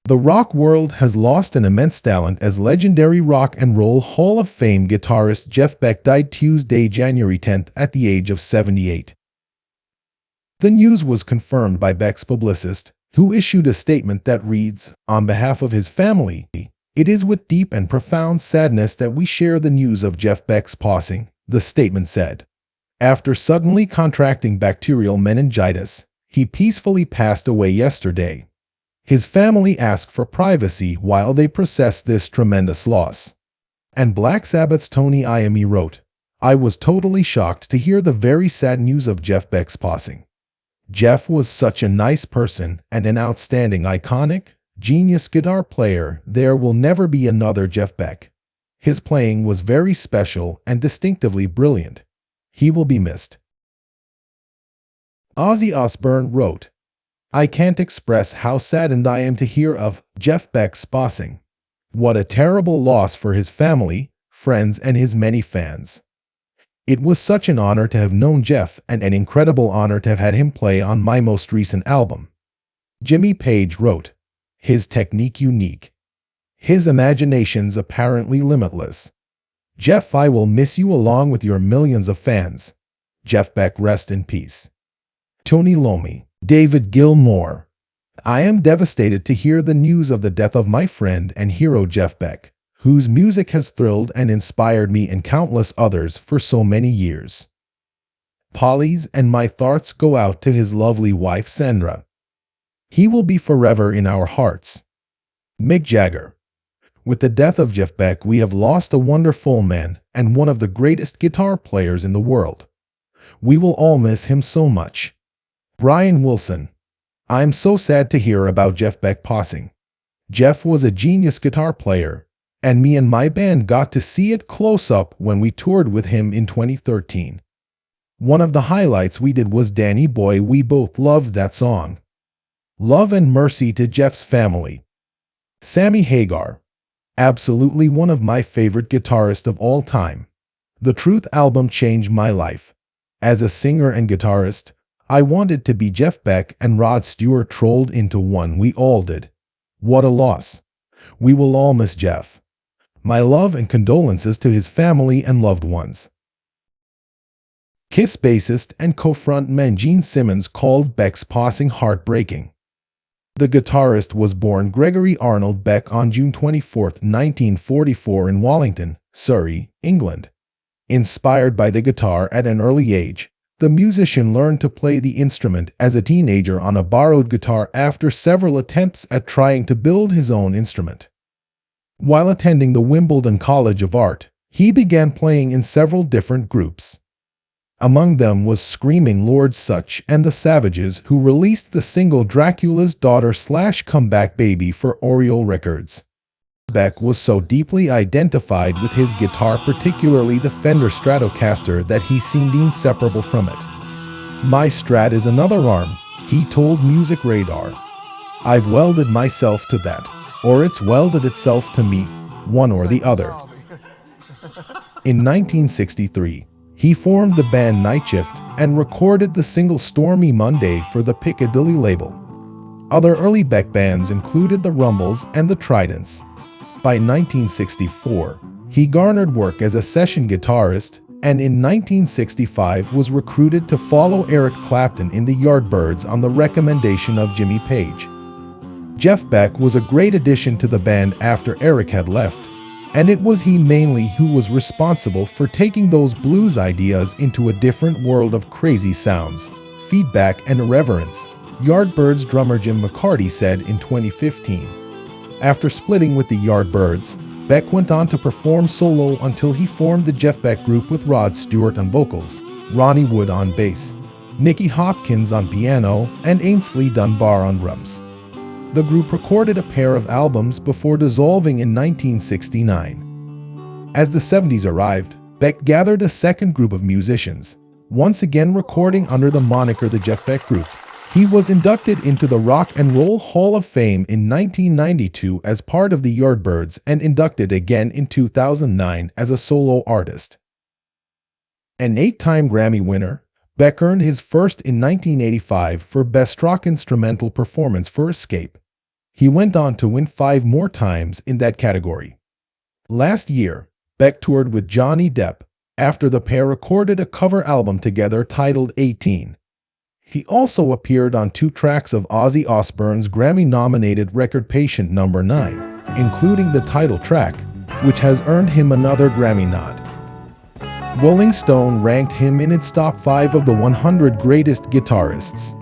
The rock world has lost an immense talent as legendary Rock and Roll Hall of Fame guitarist Jeff Beck died Tuesday, January 10th at the age of 78. The news was confirmed by Beck's publicist, who issued a statement that reads, "On behalf of his family, it is with deep and profound sadness that we share the news of Jeff Beck's passing," the statement said. After suddenly contracting bacterial meningitis, he peacefully passed away yesterday. His family asked for privacy while they processed this tremendous loss. And Black Sabbath's Tony Iommi wrote, "I was totally shocked to hear the very sad news of Jeff Beck's passing. Jeff was such a nice person and an outstanding, iconic, genius guitar player. There will never be another Jeff Beck. His playing was very special and distinctively brilliant. He will be missed." Ozzy Osbourne wrote, "I can't express how saddened I am to hear of Jeff Beck's passing. What a terrible loss for his family, friends, and his many fans. It was such an honor to have known Jeff and an incredible honor to have had him play on my most recent album." Jimmy Page wrote, "His technique unique. His imagination's apparently limitless. Jeff, I will miss you along with your millions of fans. Jeff Beck, rest in peace." Tony Iommi. David Gilmour. "I am devastated to hear the news of the death of my friend and hero Jeff Beck, whose music has thrilled and inspired me and countless others for so many years. Polly's and my thoughts go out to his lovely wife Sandra. He will be forever in our hearts." Mick Jagger. "With the death of Jeff Beck, we have lost a wonderful man and one of the greatest guitar players in the world. We will all miss him so much." Brian Wilson. "I'm so sad to hear about Jeff Beck passing. Jeff was a genius guitar player, and me and my band got to see it close up when we toured with him in 2013. One of the highlights we did was Danny Boy. We both loved that song. Love and mercy to Jeff's family." Sammy Hagar. "Absolutely one of my favorite guitarists of all time. The Truth album changed my life. As a singer and guitarist, I wanted to be Jeff Beck, and Rod Stewart trolled into one. We all did. What a loss. We will all miss Jeff. My love and condolences to his family and loved ones." Kiss bassist and co-frontman Gene Simmons called Beck's passing heartbreaking. The guitarist was born Gregory Arnold Beck on June 24, 1944 in Wallington, Surrey, England. Inspired by the guitar at an early age, the musician learned to play the instrument as a teenager on a borrowed guitar after several attempts at trying to build his own instrument. While attending the Wimbledon College of Art, he began playing in several different groups. Among them was Screaming Lord Sutch and the Savages, who released the single Dracula's Daughter / Comeback Baby for Oriole Records. Beck was so deeply identified with his guitar, particularly the Fender Stratocaster, that he seemed inseparable from it. "My Strat is another arm," he told Music Radar. "I've welded myself to that, or it's welded itself to me, one or the other." In 1963, he formed the band Night Shift and recorded the single Stormy Monday for the Piccadilly label. Other early Beck bands included the Rumbles and the Tridents. By 1964, he garnered work as a session guitarist, and in 1965 was recruited to follow Eric Clapton in the Yardbirds on the recommendation of Jimmy Page. Jeff Beck was a great addition to the band after Eric had left, and it was he mainly who was responsible for taking those blues ideas into a different world of crazy sounds, feedback, and irreverence, Yardbirds drummer Jim McCarty said in 2015. After splitting with the Yardbirds, Beck went on to perform solo until he formed the Jeff Beck Group with Rod Stewart on vocals, Ronnie Wood on bass, Nicky Hopkins on piano, and Ainsley Dunbar on drums. The group recorded a pair of albums before dissolving in 1969. As the 70s arrived, Beck gathered a second group of musicians, once again recording under the moniker the Jeff Beck Group. He was inducted into the Rock and Roll Hall of Fame in 1992 as part of the Yardbirds and inducted again in 2009 as a solo artist. An 8-time Grammy winner, Beck earned his first in 1985 for Best Rock Instrumental Performance for Escape. He went on to win 5 more times in that category. Last year, Beck toured with Johnny Depp after the pair recorded a cover album together titled 18. He also appeared on 2 tracks of Ozzy Osbourne's Grammy-nominated record Patient No. 9, including the title track, which has earned him another Grammy nod. Rolling Stone ranked him in its top 5 of the 100 greatest guitarists.